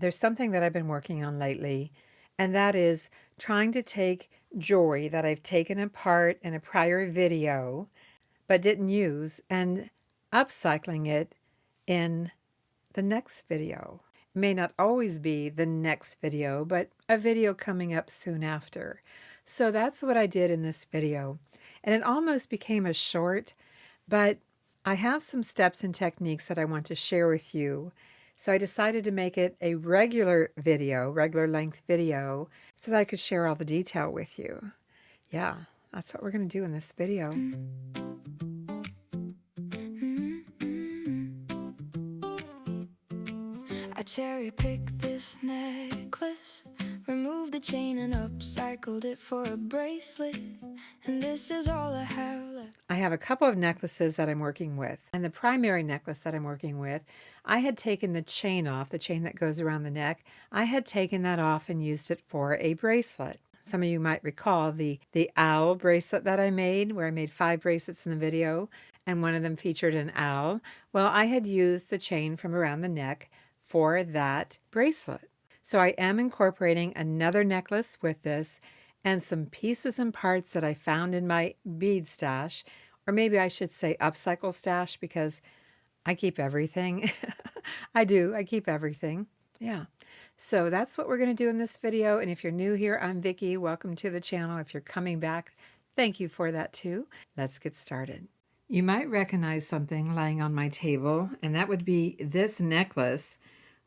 There's something that I've been working on lately, and that is trying to take jewelry that I've taken apart in a prior video but didn't use and upcycling it in the next video. It may not always be the next video, but a video coming up soon after. So that's what I did in this video. And it almost became a short, but I have some steps and techniques that I want to share with you. So I decided to make it a regular video, regular length video, so that I could share all the detail with you. Yeah, that's what we're going to do in this video. I cherry picked this necklace, removed the chain and upcycled it for a bracelet, and this is all I have left. I have a couple of necklaces that I'm working with, and the primary necklace that I'm working with, I had taken the chain off, the chain that goes around the neck. I had taken that off and used it for a bracelet. Some of you might recall the owl bracelet that I made, where I made 5 bracelets in the video, and one of them featured an owl. Well, I had used the chain from around the neck for that bracelet. So I am incorporating another necklace with this and some pieces and parts that I found in my bead stash, or maybe I should say upcycle stash, because I keep everything. I do. I keep everything. Yeah. So that's what we're going to do in this video. And if you're new here, I'm Vickie. Welcome to the channel. If you're coming back, thank you for that too. Let's get started. You might recognize something lying on my table, and that would be this necklace,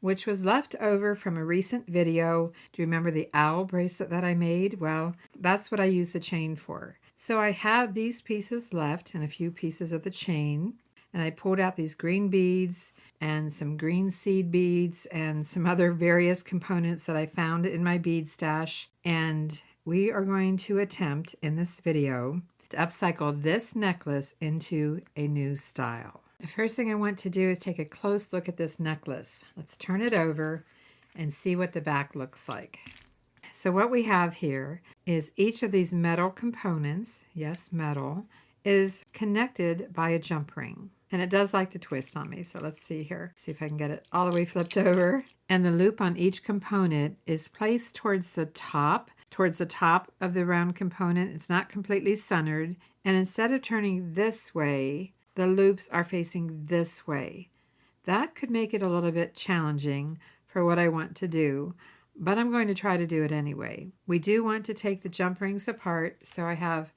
which was left over from a recent video. Do you remember the owl bracelet that I made? Well, that's what I used the chain for. So I have these pieces left and a few pieces of the chain, and I pulled out these green beads and some green seed beads and some other various components that I found in my bead stash. And we are going to attempt in this video to upcycle this necklace into a new style. The first thing I want to do is take a close look at this necklace. Let's turn it over and see what the back looks like. So what we have here is each of these metal components, yes, metal, is connected by a jump ring. And it does like to twist on me, so let's see here. See if I can get it all the way flipped over. And the loop on each component is placed towards the top of the round component. It's not completely centered. And instead of turning this way, the loops are facing this way. That could make it a little bit challenging for what I want to do, but I'm going to try to do it anyway. We do want to take the jump rings apart, so I have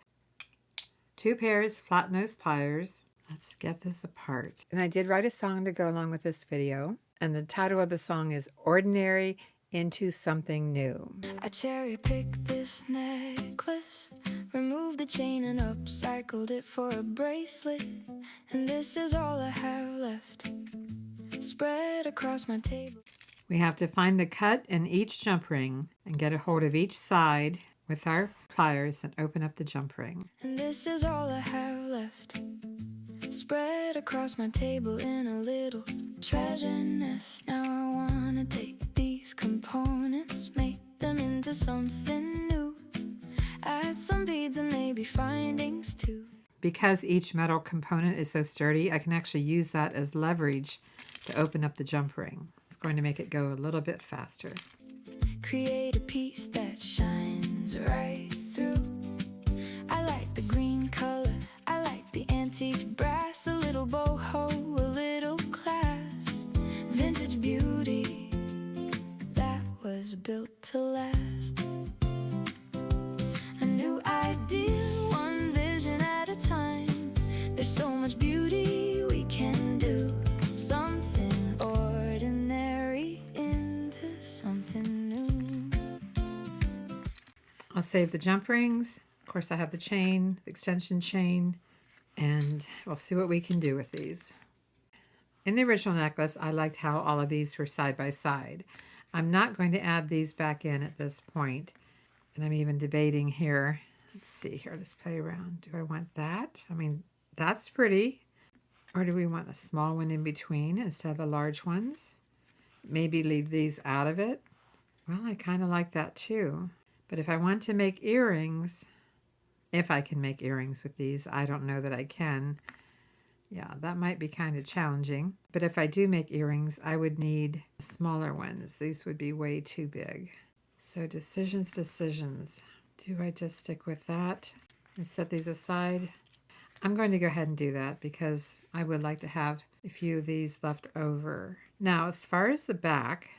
2 pairs of flat nose pliers. Let's get this apart. And I did write a song to go along with this video, and the title of the song is Ordinary into Something New. I cherry picked this necklace, removed the chain and upcycled it for a bracelet, and this is all I have left, spread across my table. We have to find the cut in each jump ring and get a hold of each side with our pliers and open up the jump ring. And this is all I have left, spread across my table in a little treasure nest. Now I wanna take these components, make them into something new, add some beads and maybe findings too. Because each metal component is so sturdy, I can actually use that as leverage to open up the jump ring. It's going to make it go a little bit faster. Create a piece that shines right through. I like the green color, I like the antique brass, a little boho, a little class, vintage beauty that was built to last. A new idea, one vision at a time. There's so much beauty we can do, something ordinary into something new. I'll save the jump rings. Of course, I have the chain, the extension chain, and we'll see what we can do with these. In the original necklace, I liked how all of these were side by side. I'm not going to add these back in at this point, and I'm even debating here. Let's see here, let's play around. Do I want that? I mean, that's pretty. Or do we want a small one in between instead of the large ones? Maybe leave these out of it. Well, I kind of like that too. But if I want to make earrings, if I can make earrings with these, I don't know that I can. Yeah, that might be kind of challenging. But if I do make earrings, I would need smaller ones. These would be way too big. So decisions. Do I just stick with that and set these aside? I'm going to go ahead and do that because I would like to have a few of these left over. Now, as far as the back,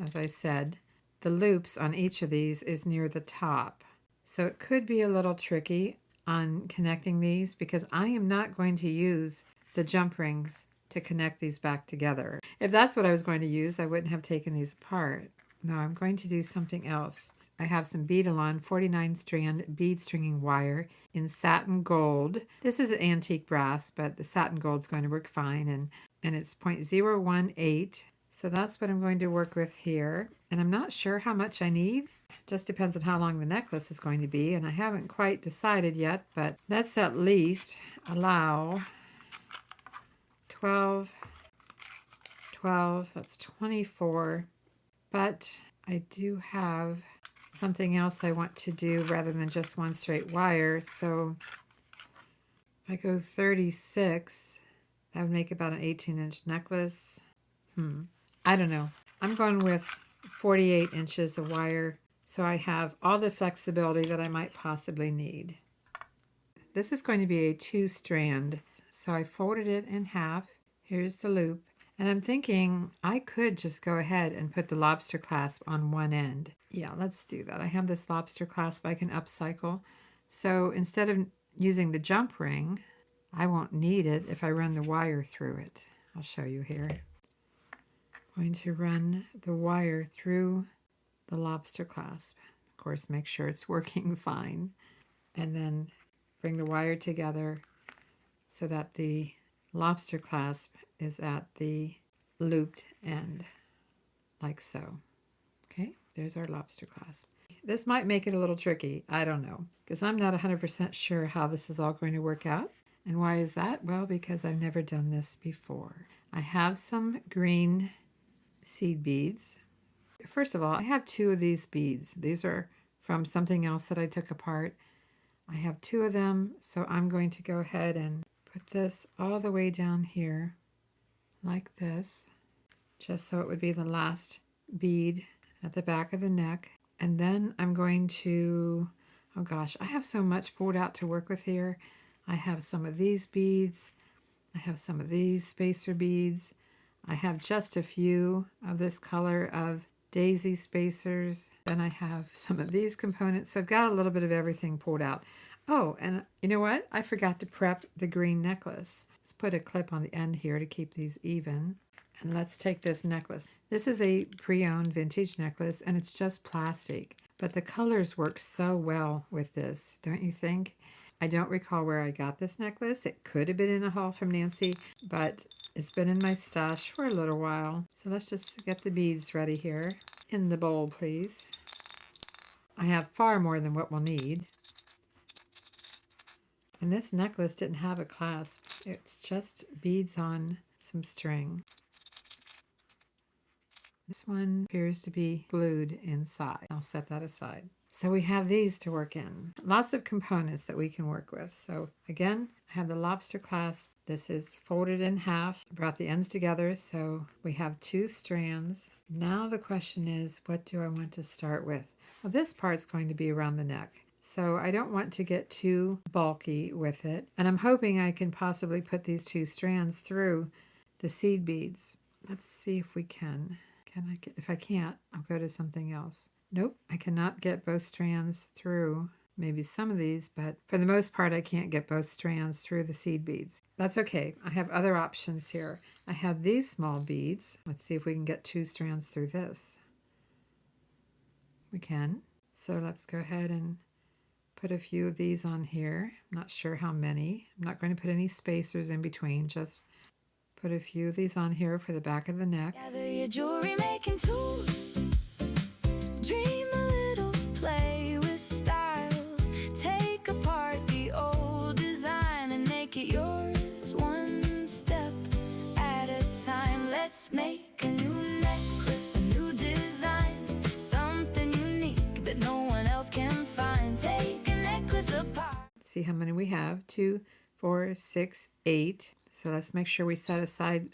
as I said, the loops on each of these is near the top. So it could be a little tricky on connecting these because I am not going to use the jump rings to connect these back together. If that's what I was going to use, I wouldn't have taken these apart. No, I'm going to do something else. I have some Beadalon 49 strand bead stringing wire in satin gold. This is an antique brass, but the satin gold is going to work fine, and it's 0.018. So that's what I'm going to work with here. And I'm not sure how much I need. Just depends on how long the necklace is going to be, and I haven't quite decided yet, but let's at least allow 12, that's 24. But I do have something else I want to do rather than just one straight wire. So if I go 36, that would make about an 18-inch necklace. I don't know. I'm going with 48 inches of wire, so I have all the flexibility that I might possibly need. This is going to be a 2-strand, so I folded it in half. Here's the loop. And I'm thinking I could just go ahead and put the lobster clasp on one end. Yeah, let's do that. I have this lobster clasp I can upcycle. So instead of using the jump ring, I won't need it if I run the wire through it. I'll show you here. I'm going to run the wire through the lobster clasp. Of course, make sure it's working fine. And then bring the wire together so that the lobster clasp is at the looped end, like so. Okay, there's our lobster clasp. This might make it a little tricky, I don't know, because I'm not 100% sure how this is all going to work out. And why is that? Well, because I've never done this before. I have some green seed beads. First of all, I have 2 of these beads. These are from something else that I took apart. I have 2 of them, so I'm going to go ahead and put this all the way down here like this, just so it would be the last bead at the back of the neck. And then I'm going to, oh gosh, I have so much pulled out to work with here. I have some of these beads. I have some of these spacer beads. I have just a few of this color of daisy spacers. Then I have some of these components. So I've got a little bit of everything pulled out. Oh, and you know what? I forgot to prep the green necklace. Let's put a clip on the end here to keep these even. And let's take this necklace. This is a pre-owned vintage necklace, and it's just plastic. But the colors work so well with this, don't you think? I don't recall where I got this necklace. It could have been in a haul from Nancy, but it's been in my stash for a little while. So let's just get the beads ready here. In the bowl, please. I have far more than what we'll need. And this necklace didn't have a clasp. It's just beads on some string. This one appears to be glued inside. I'll set that aside. So we have these to work in. Lots of components that we can work with. So again, I have the lobster clasp. This is folded in half. I brought the ends together, so we have 2 strands. Now the question is, what do I want to start with? Well, this part's going to be around the neck. So I don't want to get too bulky with it. And I'm hoping I can possibly put these 2 strands through the seed beads. Let's see if we can. If I can't, I'll go to something else. Nope, I cannot get both strands through. Maybe some of these, but for the most part, I can't get both strands through the seed beads. That's okay. I have other options here. I have these small beads. Let's see if we can get 2 strands through this. We can. So let's go ahead and put a few of these on here. I'm not sure how many. I'm not going to put any spacers in between, just put a few of these on here for the back of the neck. Gather your jewelry making tools. Dream a little, play with style. Take apart the old design and make it yours, one step at a time. Let's make a new necklace, a new design, something unique that no one else can find. Take a necklace apart. See how many we have. 2, 4, 6, 8. So let's make sure we set aside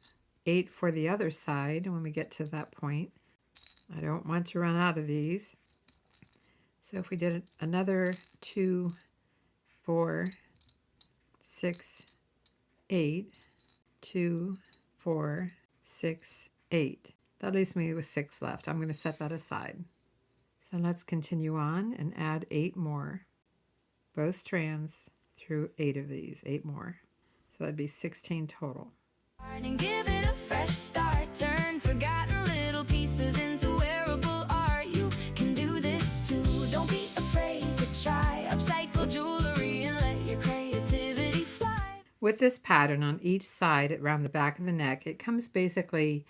8 for the other side when we get to that point. I don't want to run out of these. So if we did another 2, 4, 6, 8, 2, 4, 6, 8. That leaves me with 6 left. I'm going to set that aside. So let's continue on and add 8 more. Both strands through 8 of these, 8 more. So that'd be 16 total. And give it a fresh start. Turn forgotten little pieces into wearable art. You can do this too. Don't be afraid to try. Upcycle jewelry and let your creativity fly. With this pattern on each side around the back of the neck, it comes basically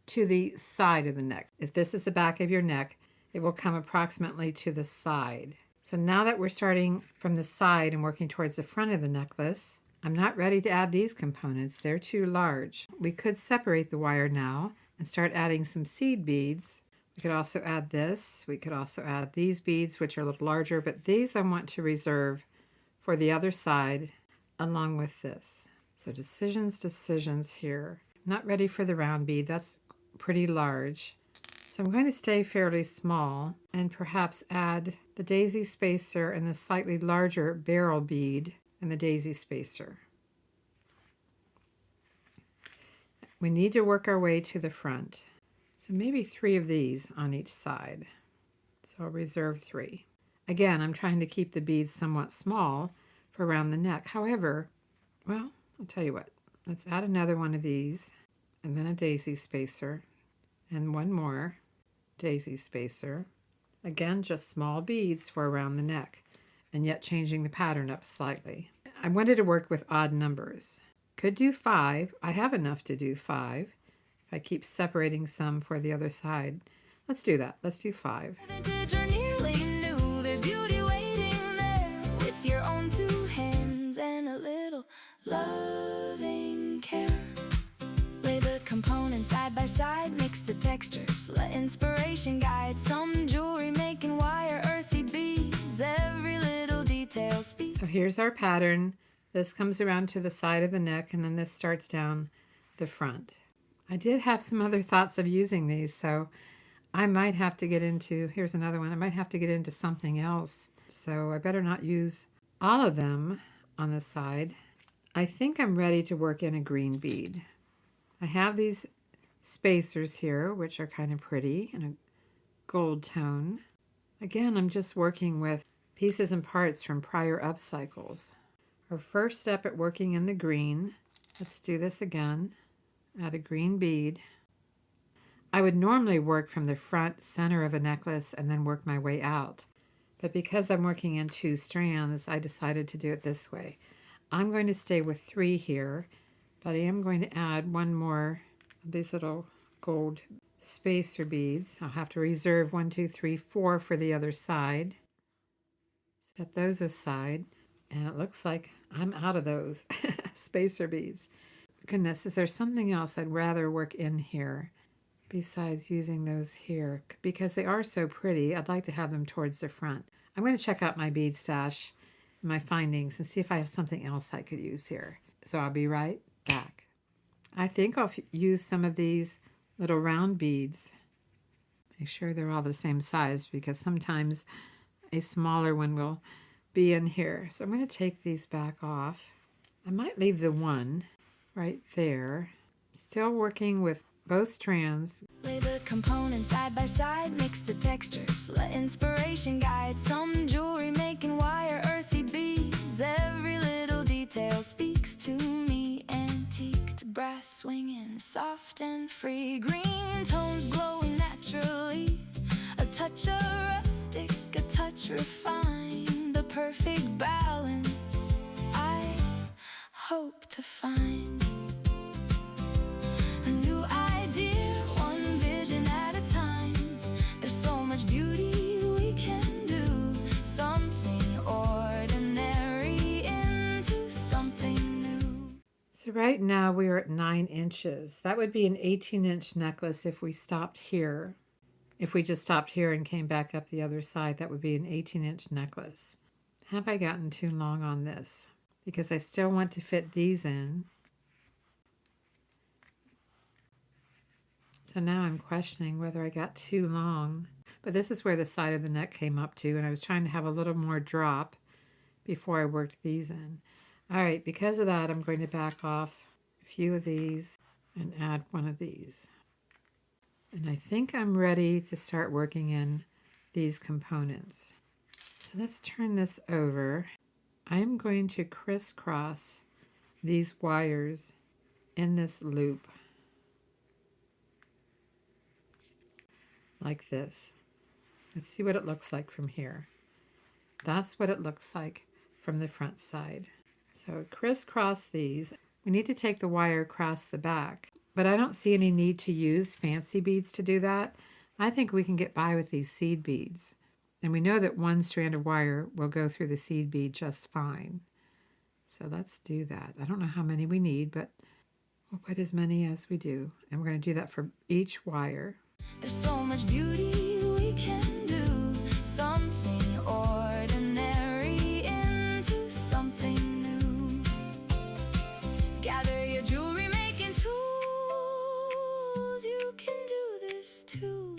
to the side of the neck. If this is the back of your neck, it will come approximately to the side. So now that we're starting from the side and working towards the front of the necklace, I'm not ready to add these components. They're too large. We could separate the wire now and start adding some seed beads. We could also add this. We could also add these beads, which are a little larger, but these I want to reserve for the other side along with this. So decisions here. Not ready for the round bead. That's pretty large. So I'm going to stay fairly small and perhaps add the daisy spacer and the slightly larger barrel bead and the daisy spacer. We need to work our way to the front. So maybe 3 of these on each side. So I'll reserve 3. Again, I'm trying to keep the beads somewhat small for around the neck. However, well, I'll tell you what. Let's add another one of these and then a daisy spacer and one more daisy spacer. Again, just small beads for around the neck, and yet changing the pattern up slightly. I wanted to work with odd numbers. Could do 5. I have enough to do 5. If I keep separating some for the other side. Let's do that. Let's do 5. Vintage or nearly new, there's beauty waiting there with your own 2 hands and a little loving care. Lay the components side by side, mix the textures, let inspiration guide. Some jewelry making wire, earthy beads, every little detail speaks. So here's our pattern. This comes around to the side of the neck, and then this starts down the front. I did have some other thoughts of using these, so I might have to get into, here's another one, I might have to get into something else. So I better not use all of them on the side. I think I'm ready to work in a green bead. I have these spacers here, which are kind of pretty in a gold tone. Again, I'm just working with pieces and parts from prior upcycles. Our first step at working in the green, let's do this again. Add a green bead. I would normally work from the front center of a necklace and then work my way out. But because I'm working in 2 strands, I decided to do it this way. I'm going to stay with 3 here, but I am going to add one more of these little gold spacer beads. I'll have to reserve 1, 2, 3, 4 for the other side. Set those aside, and it looks like I'm out of those spacer beads. Goodness, is there something else I'd rather work in here besides using those here? Because they are so pretty, I'd like to have them towards the front. I'm going to check out my bead stash, my findings, and see if I have something else I could use here. So I'll be right back. I think I'll use some of these little round beads. Make sure they're all the same size, because sometimes a smaller one will be in here. So I'm going to take these back off. I might leave the one right there. Still working with both strands. Lay the components side by side, mix the textures, let inspiration guide. Some jewelry making wire, earthy beads, every little detail speaks to me. Antique to brass swinging, soft and free. Green tones glowing naturally, a touch of rustic, a touch refined. The perfect balance I hope to find. A new idea, one vision at a time. There's so much beauty we can do. Something ordinary into something new. So right now we are at 9 inches. That would be an 18-inch necklace if we stopped here. If we just stopped here and came back up the other side, that would be an 18-inch necklace. Have I gotten too long on this? Because I still want to fit these in. So now I'm questioning whether I got too long. But this is where the side of the neck came up to, and I was trying to have a little more drop before I worked these in. All right, because of that, I'm going to back off a few of these and add one of these. And I think I'm ready to start working in these components. So let's turn this over. I'm going to crisscross these wires in this loop like this. Let's see what it looks like from here. That's what it looks like from the front side. So crisscross these. We need to take the wire across the back, but I don't see any need to use fancy beads to do that. I think we can get by with these seed beads. And we know that one strand of wire will go through the seed bead just fine. So let's do that. I don't know how many we need, but we'll put as many as we do. And we're going to do that for each wire. There's so much beauty we can do, something ordinary into something new. Gather your jewelry making tools, you can do this too.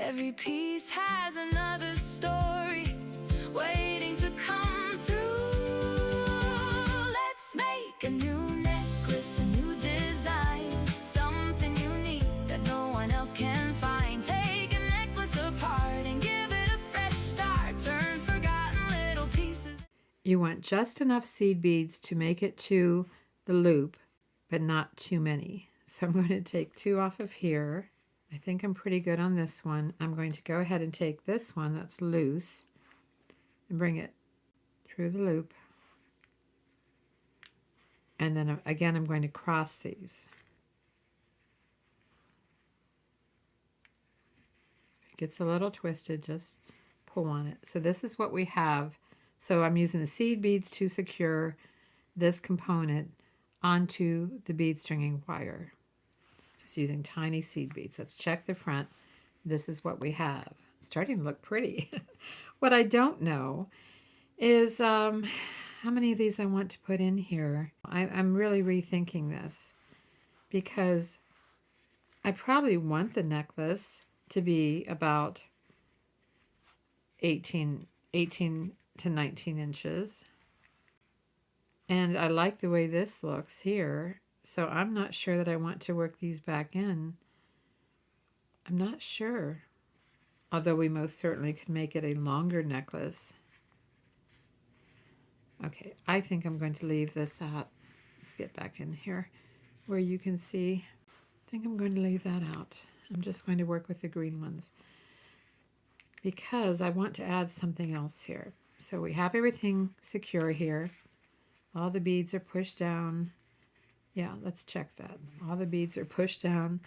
Every piece has another story waiting to come through. Let's make a new necklace, a new design, something unique that no one else can find. Take a necklace apart and give it a fresh start. Turn forgotten little pieces. You want just enough seed beads to make it to the loop, but not too many. So I'm going to take 2 off of here. I think I'm pretty good on this one. I'm going to go ahead and take this one that's loose and bring it through the loop. And then again, I'm going to cross these. If it gets a little twisted, just pull on it. So this is what we have. So I'm using the seed beads to secure this component onto the bead stringing wire. Just using tiny seed beads. Let's check the front. This is what we have. It's starting to look pretty. What I don't know is how many of these I want to put in here. I'm really rethinking this because I probably want the necklace to be about 18 to 19 inches. And I like the way this looks here. So I'm not sure that I want to work these back in. I'm not sure. Although we most certainly could make it a longer necklace. Okay, I think I'm going to leave this out. Let's get back in here where you can see. I think I'm going to leave that out. I'm just going to work with the green ones because I want to add something else here. So we have everything secure here. All the beads are pushed down. Yeah, let's check that. All the beads are pushed down.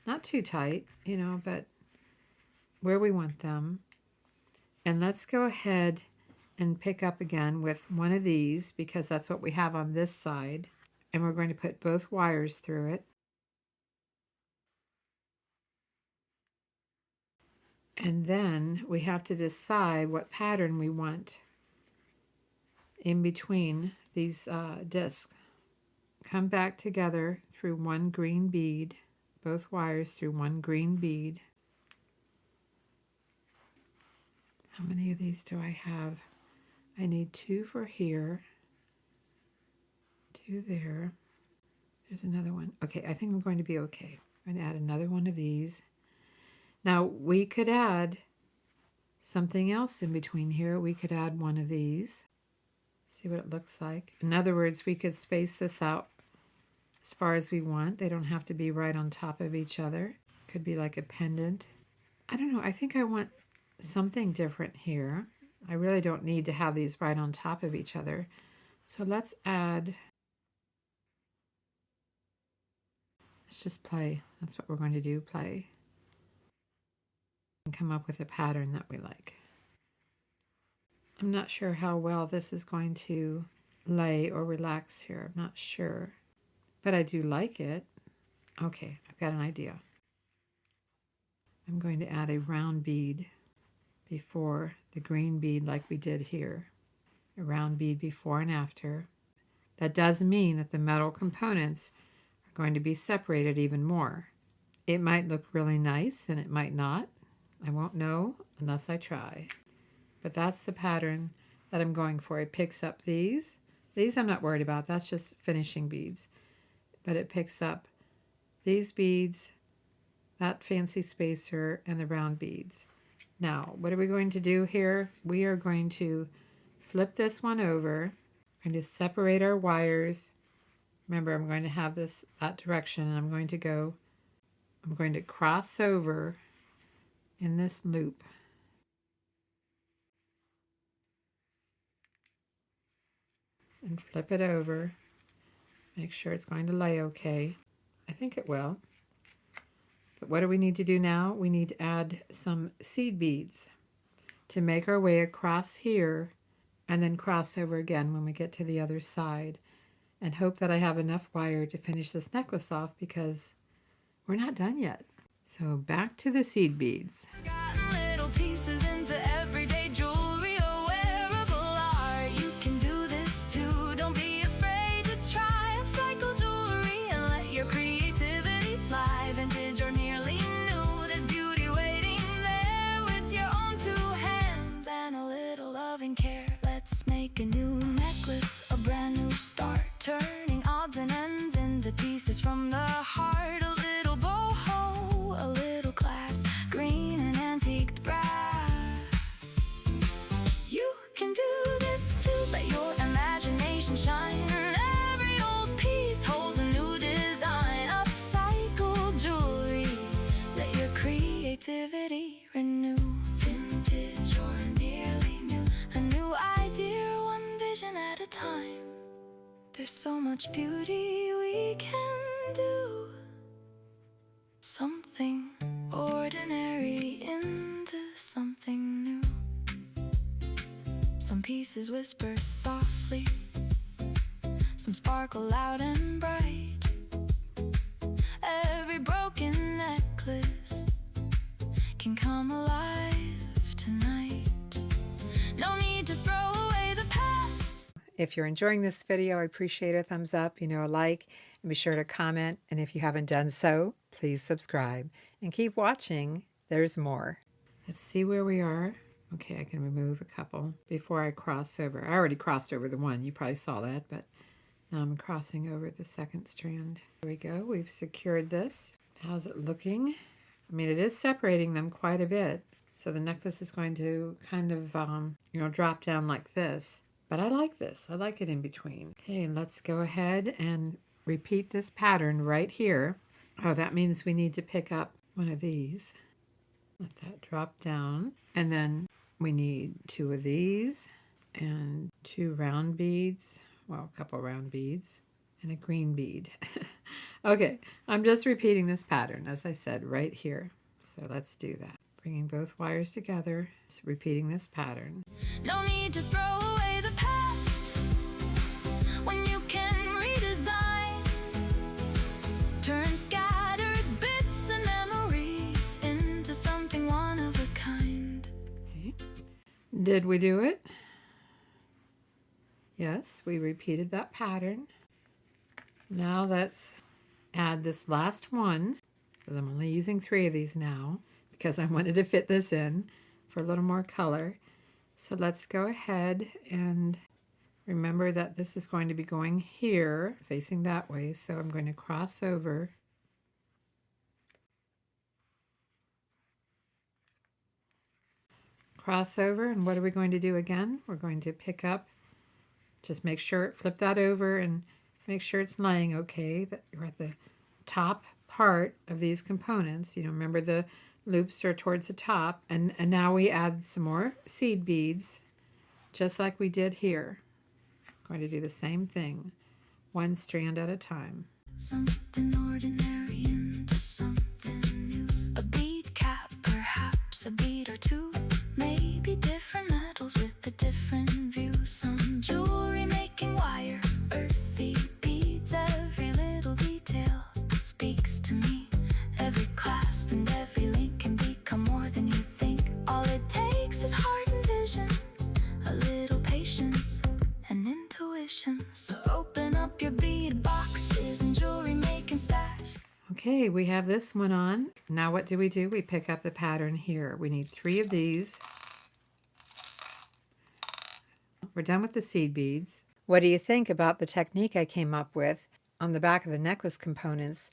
Not too tight, you know, but where we want them. And let's go ahead and pick up again with one of these because that's what we have on this side. And we're going to put both wires through it. And then we have to decide what pattern we want in between these discs. Come back together through one green bead, both wires through one green bead. How many of these do I have? I need 2 for here, 2 there. There's another one. Okay, I think I'm going to be okay. I'm going to add another one of these. Now we could add something else in between here. We could add one of these. See what it looks like. In other words, we could space this out as far as we want. They don't have to be right on top of each other. Could be like a pendant. I don't know. I think I want something different here. I really don't need to have these right on top of each other. So let's add. Let's just play. That's what we're going to do, play. And come up with a pattern that we like. I'm not sure how well this is going to lay or relax here. I'm not sure. But I do like it. Okay, I've got an idea. I'm going to add a round bead before the green bead like we did here. A round bead before and after. That does mean that the metal components are going to be separated even more. It might look really nice and it might not. I won't know unless I try. But that's the pattern that I'm going for. It picks up these. These I'm not worried about. That's just finishing beads. But it picks up these beads, that fancy spacer, and the round beads. Now, what are we going to do here? We are going to flip this one over. I'm going to separate our wires. Remember, I'm going to have this that direction, and I'm going to cross over in this loop. And flip it over. Make sure it's going to lay okay. I think it will. But what do we need to do now? We need to add some seed beads to make our way across here and then cross over again when we get to the other side. And hope that I have enough wire to finish this necklace off because we're not done yet. So back to the seed beads. Little pieces into everyday jewelry or wearable art. You can do this too. Don't be afraid to try. Upcycle jewelry and let your creativity fly. Vintage or nearly new, there's beauty waiting there with your own two hands and a little loving care. Let's make a new necklace, a brand new start, turning odds and ends into pieces from the heart. A little boho, a little class, green and antiqued brass. You can do this too, let your imagination shine. Every old piece holds a new design. Upcycle jewelry, let your creativity renew. Vintage or nearly new, a new idea, one vision at a time. There's so much beauty we can do. Something ordinary into something new. Some pieces whisper softly, some sparkle loud and bright. Every broken necklace can come alive tonight. No need to throw away the past. If you're enjoying this video, I appreciate a thumbs up, a like, and be sure to comment. And if you haven't done so, please subscribe and keep watching. There's more. Let's see where we are. Okay, I can remove a couple before I cross over. I already crossed over the one. You probably saw that, but now I'm crossing over the second strand. There we go. We've secured this. How's it looking? I mean, it is separating them quite a bit. So the necklace is going to kind of, drop down like this. But I like this. I like it in between. Okay, let's go ahead and repeat this pattern right here. Oh, that means we need to pick up one of these. Let that drop down. And then we need two of these and two round beads. Well, a couple round beads and a green bead. Okay, I'm just repeating this pattern, as I said, right here. So let's do that. Bringing both wires together, repeating this pattern. No need to throw away the past when you can redesign. Turn scattered bits and memories into something one of a kind. Okay. Did we do it? Yes, we repeated that pattern. Now let's add this last one, because I'm only using 3 of these now, because I wanted to fit this in for a little more color. So let's go ahead and remember that this is going to be going here, facing that way. So I'm going to cross over. Cross over, and what are we going to do again? We're going to pick up, just make sure, flip that over and make sure it's laying okay, that you're at the top part of these components. Remember the loops are towards the top, and now we add some more seed beads, just like we did here. I'm going to do the same thing, one strand at a time. Something ordinary into something new. A bead cap, perhaps a bead or two. Maybe different metals with a different view. Some jewelry making wire, earthy beads. Every little detail speaks to me. Every clasp and every link can become more than you think. All it takes is heart and vision, a little patience and intuition. So open up your bead boxes and jewelry making stash. Okay, we have this one on. Now what do? We pick up the pattern here. We need 3 of these. We're done with the seed beads. What do you think about the technique I came up with on the back of the necklace components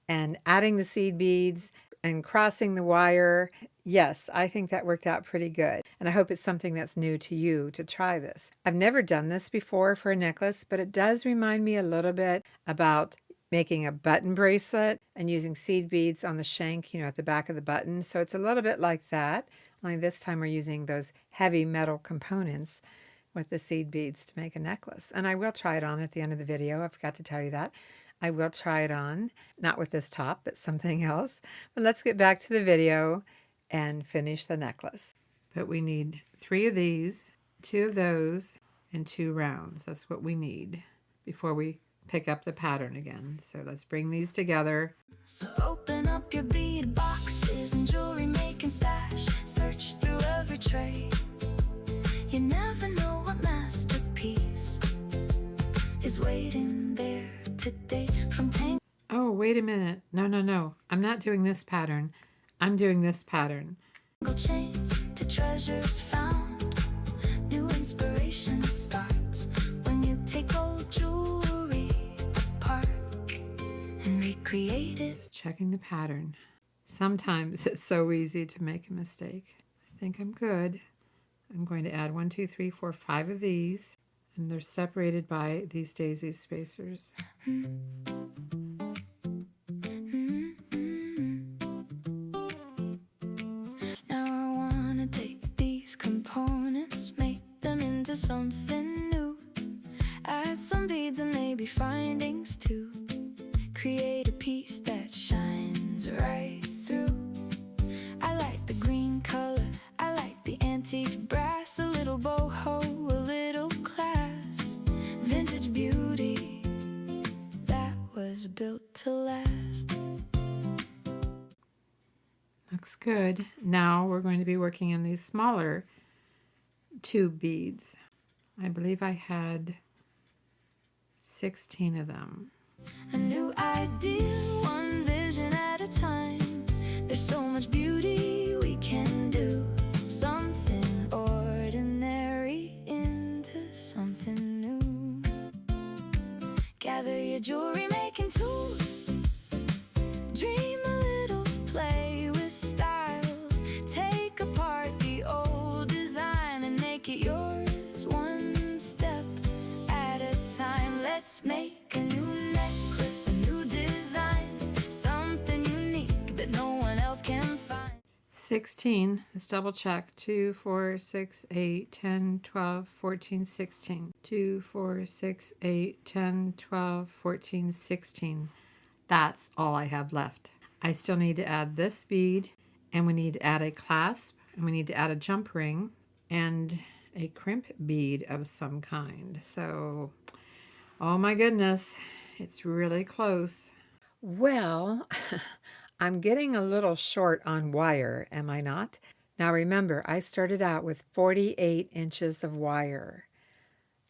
and adding the seed beads and crossing the wire? Yes, I think that worked out pretty good. And I hope it's something that's new to you to try this. I've never done this before for a necklace, but it does remind me a little bit about making a button bracelet and using seed beads on the shank, at the back of the button. So it's a little bit like that, only this time we're using those heavy metal components with the seed beads to make a necklace. And I will try it on at the end of the video. I forgot to tell you that. I will try it on, not with this top, but something else. But let's get back to the video and finish the necklace. But we need 3 of these, 2 of those, and 2 rounds. That's what we need before we pick up the pattern again. So let's bring these together. So open up your bead boxes and jewelry making stash. Search through every tray. You never know what masterpiece is waiting there today. From tangled. Oh, wait a minute. No. I'm not doing this pattern. I'm doing this pattern. Chains to treasures found. New inspiration starts when you take old jewelry apart and recreate it. Just checking the pattern. Sometimes it's so easy to make a mistake. I think I'm good. I'm going to add 1, 2, 3, 4, 5 of these, and they're separated by these daisy spacers. Now I want to take these components, make them into something new. Add some beads and maybe findings too. Create a piece that shines right through. I like the green color, I like the antique brass, a little boho, a little class. Vintage beauty that was built to last. Looks good. Now we're going to be working on these smaller tube beads. I believe I had 16 of them. A new idea, one vision at a time. There's so much beauty we can do. Something ordinary into something new. Gather your jewelry making tools. Dream a little, play with style. Take apart the old design and make it yours, one step at a time. Let's make a new necklace, a new design, something unique that no one else can find. 16. Let's double check. 2, 4, 6, 8, 10, 12, 14, 16. 2, 4, 6, 8, 10, 12, 14, 16. That's all I have left. I still need to add this bead, and we need to add a clasp, and we need to add a jump ring, and a crimp bead of some kind. So, oh my goodness, it's really close. Well, I'm getting a little short on wire, am I not? Now remember, I started out with 48 inches of wire.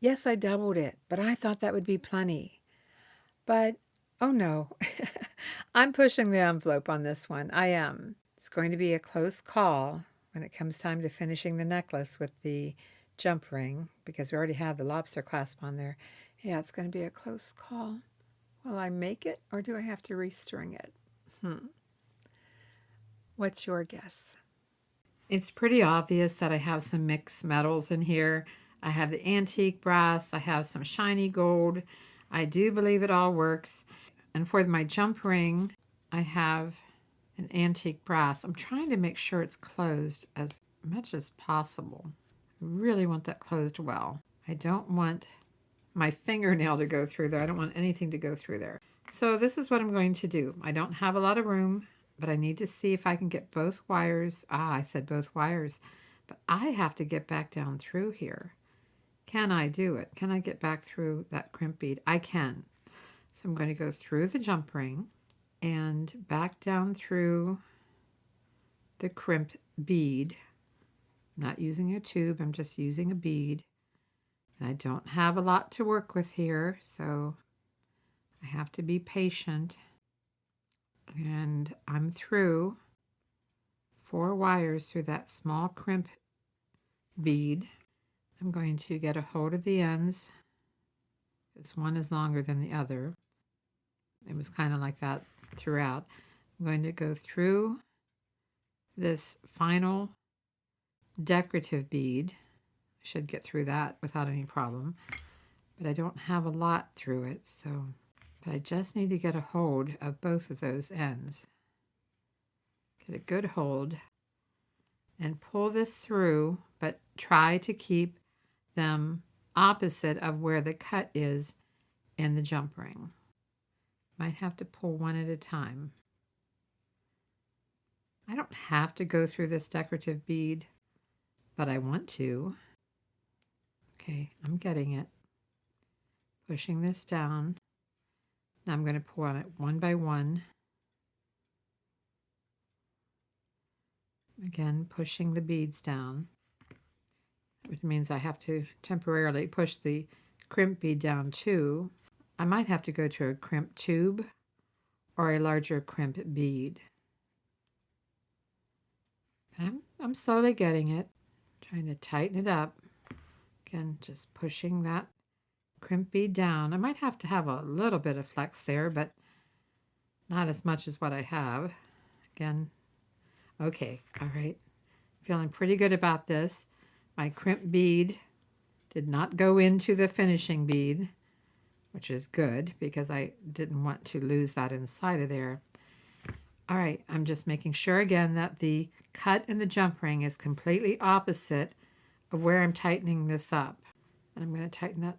Yes, I doubled it, but I thought that would be plenty. But, oh no, I'm pushing the envelope on this one. I am. It's going to be a close call when it comes time to finishing the necklace with the jump ring, because we already have the lobster clasp on there. Yeah, it's going to be a close call. Will I make it, or do I have to restring it? What's your guess? It's pretty obvious that I have some mixed metals in here. I have the antique brass. I have some shiny gold. I do believe it all works. And for my jump ring, I have an antique brass. I'm trying to make sure it's closed as much as possible. I really want that closed well. I don't want my fingernail to go through there. I don't want anything to go through there. So this is what I'm going to do. I don't have a lot of room, but I need to see if I can get both wires. I said both wires, but I have to get back down through here. Can I do it? Can I get back through that crimp bead? I can. So I'm going to go through the jump ring and back down through the crimp bead. I'm not using a tube, I'm just using a bead. And I don't have a lot to work with here, so I have to be patient. And I'm through 4 wires through that small crimp bead. I'm going to get a hold of the ends. This one is longer than the other. It was kind of like that throughout. I'm going to go through this final decorative bead. I should get through that without any problem, but I don't have a lot through it, but I just need to get a hold of both of those ends. Get a good hold and pull this through, but try to keep them opposite of where the cut is in the jump ring. Might have to pull one at a time. I don't have to go through this decorative bead, but I want to. Okay, I'm getting it. Pushing this down. Now I'm going to pull on it one by one. Again, pushing the beads down, which means I have to temporarily push the crimp bead down too. I might have to go to a crimp tube or a larger crimp bead. But I'm slowly getting it, trying to tighten it up. Again, just pushing that crimp bead down. I might have to have a little bit of flex there, but not as much as what I have. Again, okay, all right. Feeling pretty good about this. My crimp bead did not go into the finishing bead, which is good because I didn't want to lose that inside of there. All right, I'm just making sure again that the cut in the jump ring is completely opposite of where I'm tightening this up. And I'm going to tighten that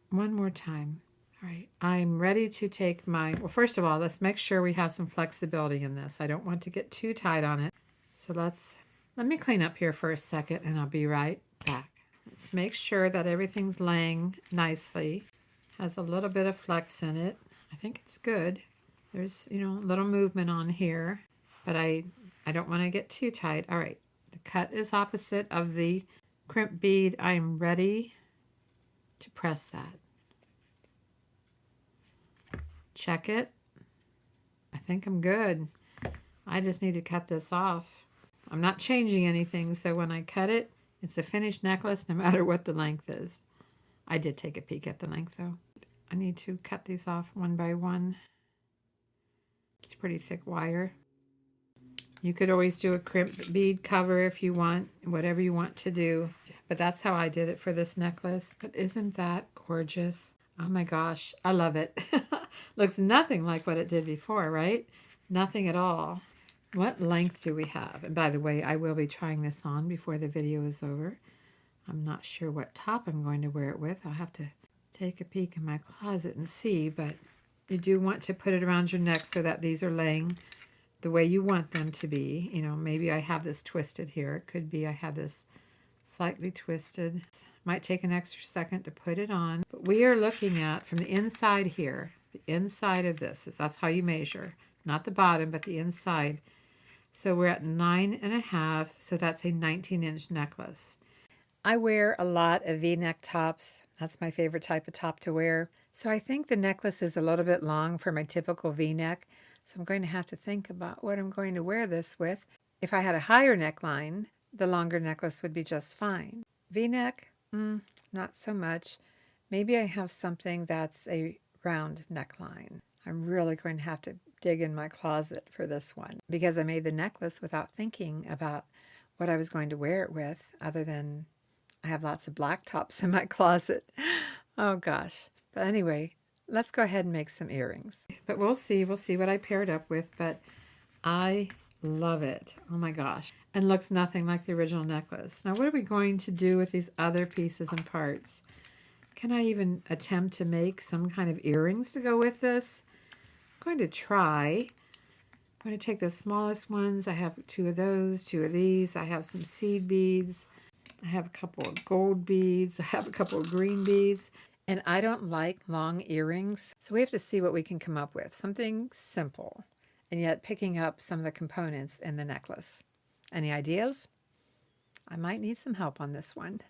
one more time. All right, I'm ready to take my, well, first of all, let's make sure we have some flexibility in this. I don't want to get too tight on it. So let me clean up here for a second and I'll be right back. Let's make sure that everything's laying nicely. Has a little bit of flex in it. I think it's good. There's, a little movement on here, but I don't want to get too tight. All right, the cut is opposite of the crimp bead. I'm ready to press that. Check it. I think I'm good. I just need to cut this off. I'm not changing anything, so when I cut it, it's a finished necklace no matter what the length is. I did take a peek at the length though. I need to cut these off one by one. It's pretty thick wire. You could always do a crimp bead cover if you want, whatever you want to do. But that's how I did it for this necklace. But isn't that gorgeous? Oh my gosh, I love it. Looks nothing like what it did before, right? Nothing at all. What length do we have? And by the way, I will be trying this on before the video is over. I'm not sure what top I'm going to wear it with. I'll have to take a peek in my closet and see, but you do want to put it around your neck so that these are laying the way you want them to be. Maybe I have this twisted here. It could be I have this slightly twisted. Might take an extra second to put it on. But we are looking at from the inside here, the inside of this. That's how you measure. Not the bottom, but the inside. So we're at 9.5, so that's a 19-inch necklace. I wear a lot of V-neck tops. That's my favorite type of top to wear. So I think the necklace is a little bit long for my typical V-neck. So I'm going to have to think about what I'm going to wear this with. If I had a higher neckline, the longer necklace would be just fine. V-neck, not so much. Maybe I have something that's a round neckline. I'm really going to have to dig in my closet for this one because I made the necklace without thinking about what I was going to wear it with, other than I have lots of black tops in my closet. Oh gosh. But anyway, let's go ahead and make some earrings. But we'll see what I paired up with, but I love it. Oh my gosh. And looks nothing like the original necklace. Now what are we going to do with these other pieces and parts? Can I even attempt to make some kind of earrings to go with this? I'm going to try. I'm going to take the smallest ones. I have 2 of those, 2 of these. I have some seed beads. I have a couple of gold beads. I have a couple of green beads. And I don't like long earrings, so we have to see what we can come up with. Something simple, and yet picking up some of the components in the necklace. Any ideas? I might need some help on this one.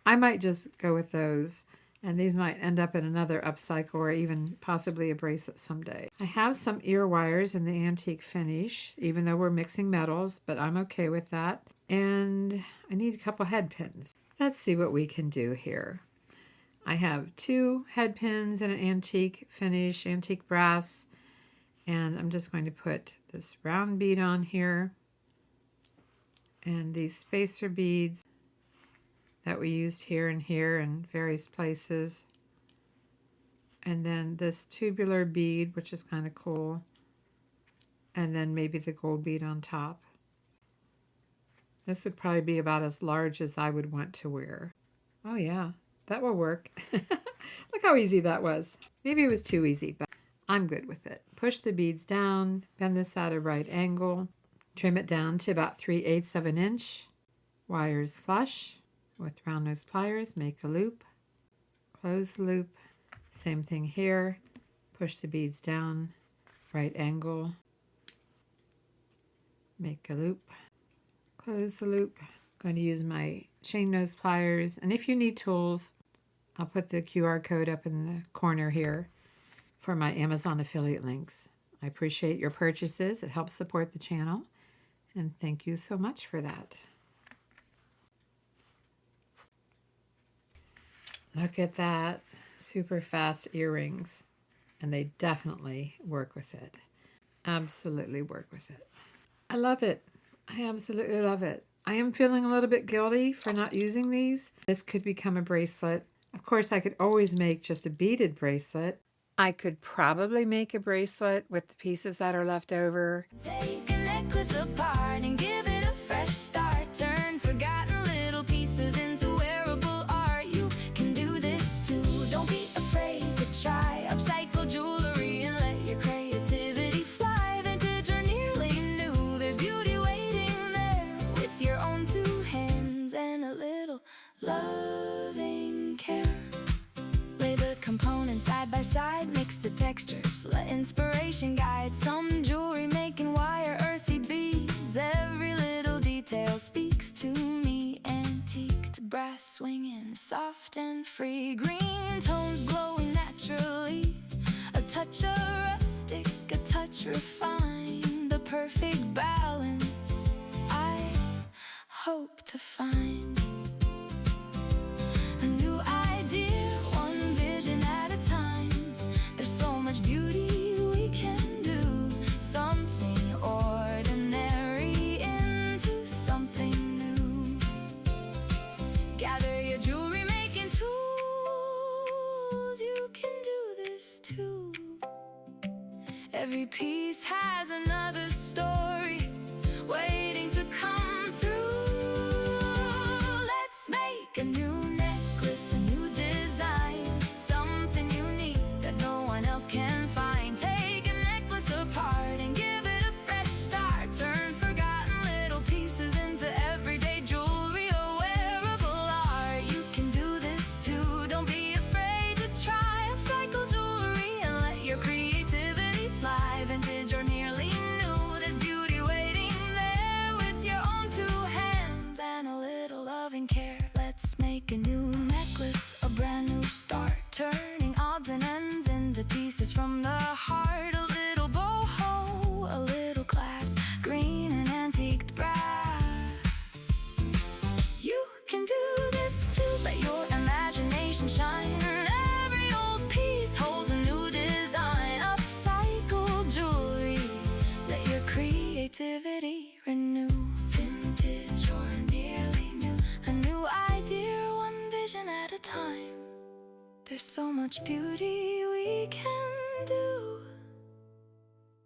I might just go with those And these might end up in another upcycle or even possibly a bracelet someday. I have some ear wires in the antique finish, even though we're mixing metals, but I'm okay with that. And I need a couple head pins. Let's see what we can do here. I have 2 head pins in an antique finish, antique brass, and I'm just going to put this round bead on here and these spacer beads that we used here and here in various places. And then this tubular bead, which is kind of cool. And then maybe the gold bead on top. This would probably be about as large as I would want to wear. Oh yeah, that will work. Look how easy that was. Maybe it was too easy, but I'm good with it. Push the beads down, bend this at a right angle, trim it down to about 3/8 of an inch. Wires flush. With round nose pliers, make a loop, close the loop. Same thing here. Push the beads down, right angle, make a loop, close the loop. I'm going to use my chain nose pliers, and if you need tools, I'll put the QR code up in the corner here for my Amazon affiliate links. I appreciate your purchases. It helps support the channel, and thank you so much for that. Look at that, super fast earrings, and they definitely work with it. Absolutely work with it. I love it. I absolutely love it. I am feeling a little bit guilty for not using these. This could become a bracelet. Of course, I could always make just a beaded bracelet. I could probably make a bracelet with the pieces that are left over. Take a necklace apart and give it a fresh start. Turn forgotten little pieces into wearable art. You can do this too. Don't be afraid to try. Upcycle jewelry and let your creativity fly. Vintage or nearly new, there's beauty waiting there. With your own 2 hands and a little loving care. Lay the components side by side, mix the textures, let inspiration guide. Some jewelry making wire, earthy beads. Every little detail speaks to me. Antique to brass swinging, soft and free. Green tones glowing naturally. A touch of rustic, a touch refined. The perfect balance I hope to find. A new idea, one vision at a time. There's so much beauty we can do. Something ordinary into something new. Gather your jewelry making tools. You can do this too. Every piece has another story waiting to come through. Let's make a new necklace, a new design. Something unique that no one else can find. Take a necklace apart and give it a fresh start. Turn forgotten little pieces into everyday jewelry or wearable art. You can do this too. Don't be afraid to try. Upcycle jewelry and let your creativity fly. Vintage or nearly new, there's beauty waiting there. With your own 2 hands and a little loving care. Let's make a new necklace, a brand new start. Turning odds and ends into pieces from the heart. A little boho, a little class, green and antique brass. You can do this too, let your imagination shine. Every old piece holds a new design. Upcycle jewelry, let your creativity renew. Vintage or nearly new, a new idea, one vision at a time. There's so much beauty we can do.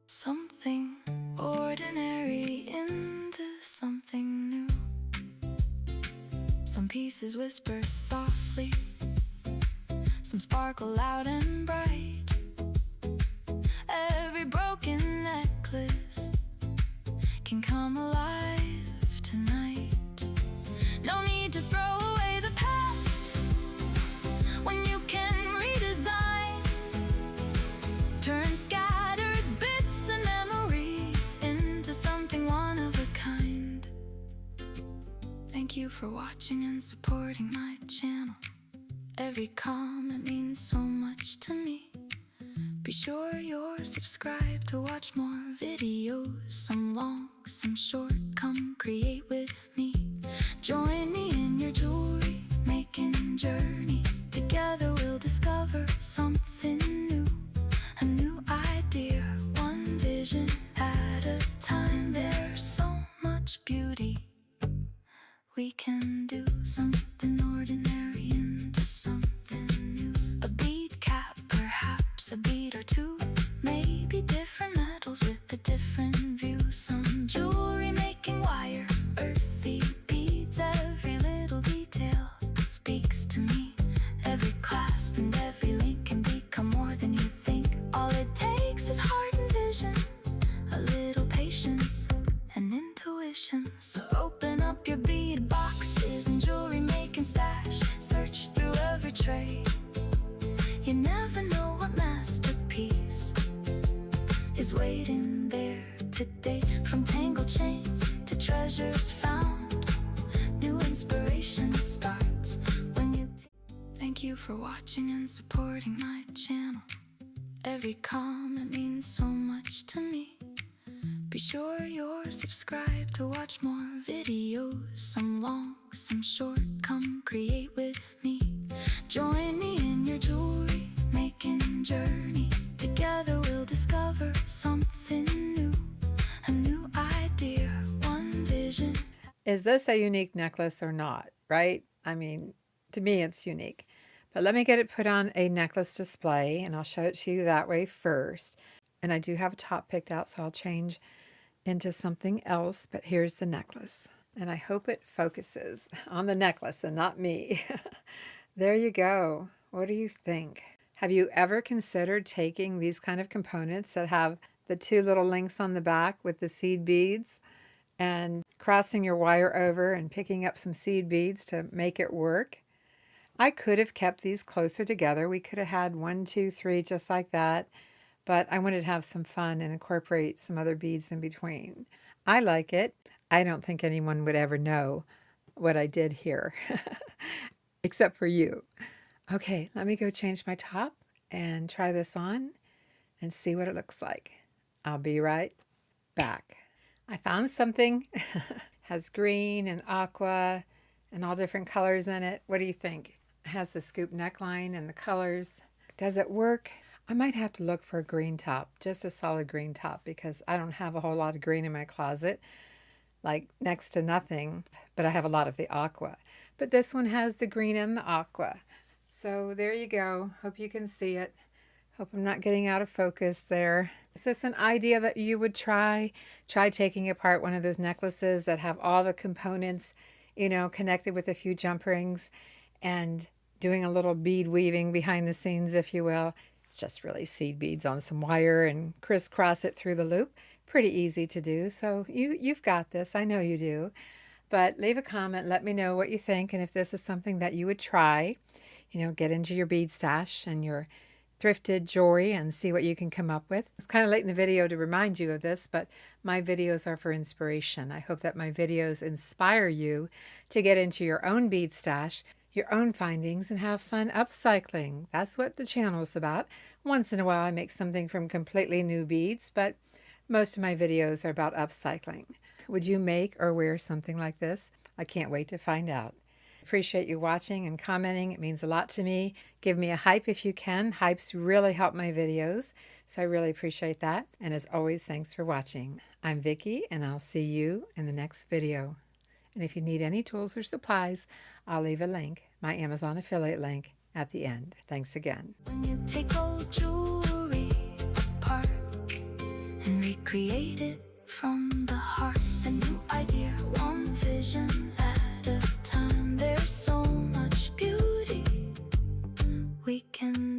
Something ordinary into something new. Some pieces whisper softly, some sparkle loud and bright. Every broken necklace can come alive tonight. No need to throw away the past when you can redesign. Turn scattered bits and memories into something one of a kind. Thank you for watching and supporting my channel. Every comment means so much to me. Be sure you're subscribed to watch more videos, some long, some short. Come create with me. Join me in your jewelry making journey. Together we'll discover something new, a new idea, one vision at a time. There's so much beauty. We can do something ordinary into something new. A bead cap, perhaps a bead or two. Maybe different metals with a different view. Some jewelry making wire, earthy beads. Every little detail speaks to me. Every clasp and every link can become more than you think. All it takes is heart and vision, a little patience and intuition. So open up your bead boxes and jewelry making stash. Search through every tray. You never know what masterpiece is waiting there today. From tangled chains to treasures found, new inspiration starts when you Thank you for watching and supporting my channel. Every comment means so much to me. Be sure you're subscribed to watch more videos, some long, some short. Come create with me. Join me in your jewelry making journey. Together we'll discover something new, a new idea, one vision. Is this a unique necklace or not, right? I mean, to me it's unique. But let me get it put on a necklace display and I'll show it to you that way first. And I do have a top picked out, so I'll change into something else, but here's the necklace. And I hope it focuses on the necklace and not me. There you go. What do you think? Have you ever considered taking these kind of components that have the two little links on the back with the seed beads and crossing your wire over and picking up some seed beads to make it work? I could have kept these closer together. We could have had 1, 2, 3 just like that, but I wanted to have some fun and incorporate some other beads in between. I like it. I don't think anyone would ever know what I did here, except for you. Okay, let me go change my top and try this on and see what it looks like. I'll be right back. I found something. Has green and aqua and all different colors in it. What do you think? It has the scoop neckline and the colors. Does it work? I might have to look for a green top, just a solid green top, because I don't have a whole lot of green in my closet, like next to nothing, but I have a lot of the aqua. But this one has the green and the aqua. So there you go. Hope you can see it. Hope I'm not getting out of focus there. Is this an idea that you would try? Try taking apart one of those necklaces that have all the components, connected with a few jump rings and doing a little bead weaving behind the scenes, if you will. It's just really seed beads on some wire and crisscross it through the loop. Pretty easy to do. So you've got this. I know you do. But leave a comment. Let me know what you think and if this is something that you would try. Get into your bead stash and your thrifted jewelry and see what you can come up with. It's kind of late in the video to remind you of this, but my videos are for inspiration. I hope that my videos inspire you to get into your own bead stash, your own findings, and have fun upcycling. That's what the channel is about. Once in a while I make something from completely new beads, but most of my videos are about upcycling. Would you make or wear something like this? I can't wait to find out. Appreciate you watching and commenting. It means a lot to me. Give me a hype if you can. Hypes really help my videos, so I really appreciate that. And as always, thanks for watching. I'm Vickie, and I'll see you in the next video. And if you need any tools or supplies, I'll leave a link, my Amazon affiliate link, at the end. Thanks again. When you take old jewelry apart and recreate it from the heart, a new idea, one vision at a time. There's so much beauty we can